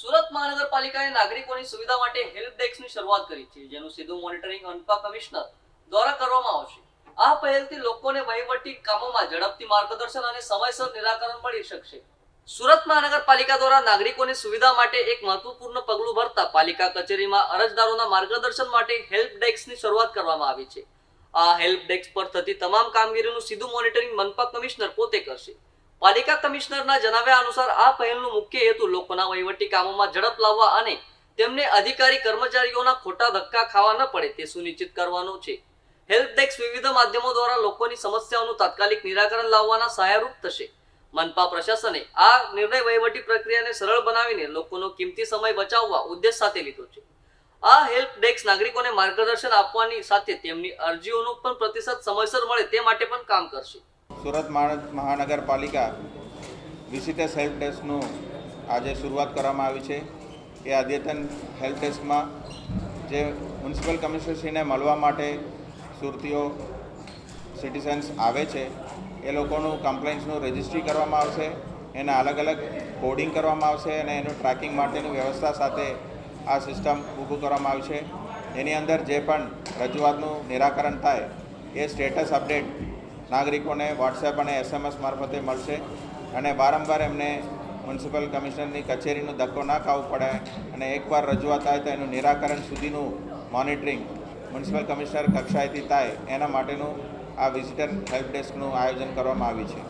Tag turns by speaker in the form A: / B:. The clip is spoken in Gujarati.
A: સુરત મહાનગરપાલિકાએ નાગરિકોની સુવિધા માટે હેલ્પ ડેસ્કની શરૂઆત કરી છે, જેનું સીધું મોનિટરિંગ મનપા કમિશનર દ્વારા કરવામાં આવશે। આ પહેલથી લોકોને વહીવટી કામોમાં ઝડપથી માર્ગદર્શન અને સમયસર નિરાકરણ મળી શકશે। સુરત મહાનગરપાલિકા દ્વારા નાગરિકોની સુવિધા માટે એક મહત્વપૂર્ણ પગલું ભરતા પાલિકા કચેરીમાં અરજદારોના માર્ગદર્શન માટે હેલ્પ ડેસ્કની શરૂઆત કરવામાં આવી છે। આ હેલ્પ ડેસ્ક પર થતી તમામ કામગીરીનું સીધું મોનિટરિંગ મનપા કમિશનર પોતે કરશે। પાલિકા કમિશનરના જણાવ્યા અનુસાર આ પહેલનું મુખ્ય હેતુ લોકોના વહીવટી કામોમાં ઝડપ લાવવા અને તેમને અધિકારી કર્મચારીઓના ખોટા ધક્કા ખાવા ન પડે તે સુનિશ્ચિત કરવાનો છે। હેલ્પ ડેસ્ક વિવિધ માધ્યમો દ્વારા લોકોની સમસ્યાઓનું તાત્કાલિક નિરાકરણ લાવવાના સહાયરૂપ થશે। મનપા પ્રશાસને આ નિર્ણય વહીવટી પ્રક્રિયાને સરળ બનાવીને લોકોનો કિંમતી સમય બચાવવા ઉદ્દેશ સાથે લીધો છે। આ હેલ્પ ડેસ્ક નાગરિકોને માર્ગદર્શન આપવાની સાથે તેમની અરજીઓનો પણ પ્રતિસાદ સમયસર મળે તે માટે પણ કામ કરશે।
B: સુરત મહાનગરપાલિકા વિઝિટર્સ હેલ્પ ડેસ્કનું આજે શરૂઆત કરવામાં આવી છે। એ અદ્યતન હેલ્પ ડેસ્કમાં જે મ્યુનિસિપલ કમિશનરશ્રીને મળવા માટે સુરતીઓ સિટીઝન્સ આવે છે એ લોકોનું કમ્પ્લેન્ટ્સનું રજિસ્ટ્રી કરવામાં આવશે, એના અલગ અલગ કોડિંગ કરવામાં આવશે અને એનું ટ્રેકિંગ માટેની વ્યવસ્થા સાથે આ સિસ્ટમ ઊભું કરવામાં આવશે। એની અંદર જે પણ રજૂઆતનું નિરાકરણ થાય એ સ્ટેટસ અપડેટ નાગરિકોને વોટ્સએપ અને SMS મારફતે મળશે અને વારંવાર એમને મ્યુનિસિપલ કમિશનરની કચેરીનો ધક્કો ના ખાવો પડે અને એકવાર રજૂઆત થાય તો એનું નિરાકરણ સુધીનું મોનિટરિંગ મ્યુનિસિપલ કમિશનર કક્ષાએથી થાય એના માટેનું આ વિઝિટર હેલ્પ ડેસ્કનું આયોજન કરવામાં આવ્યું છે।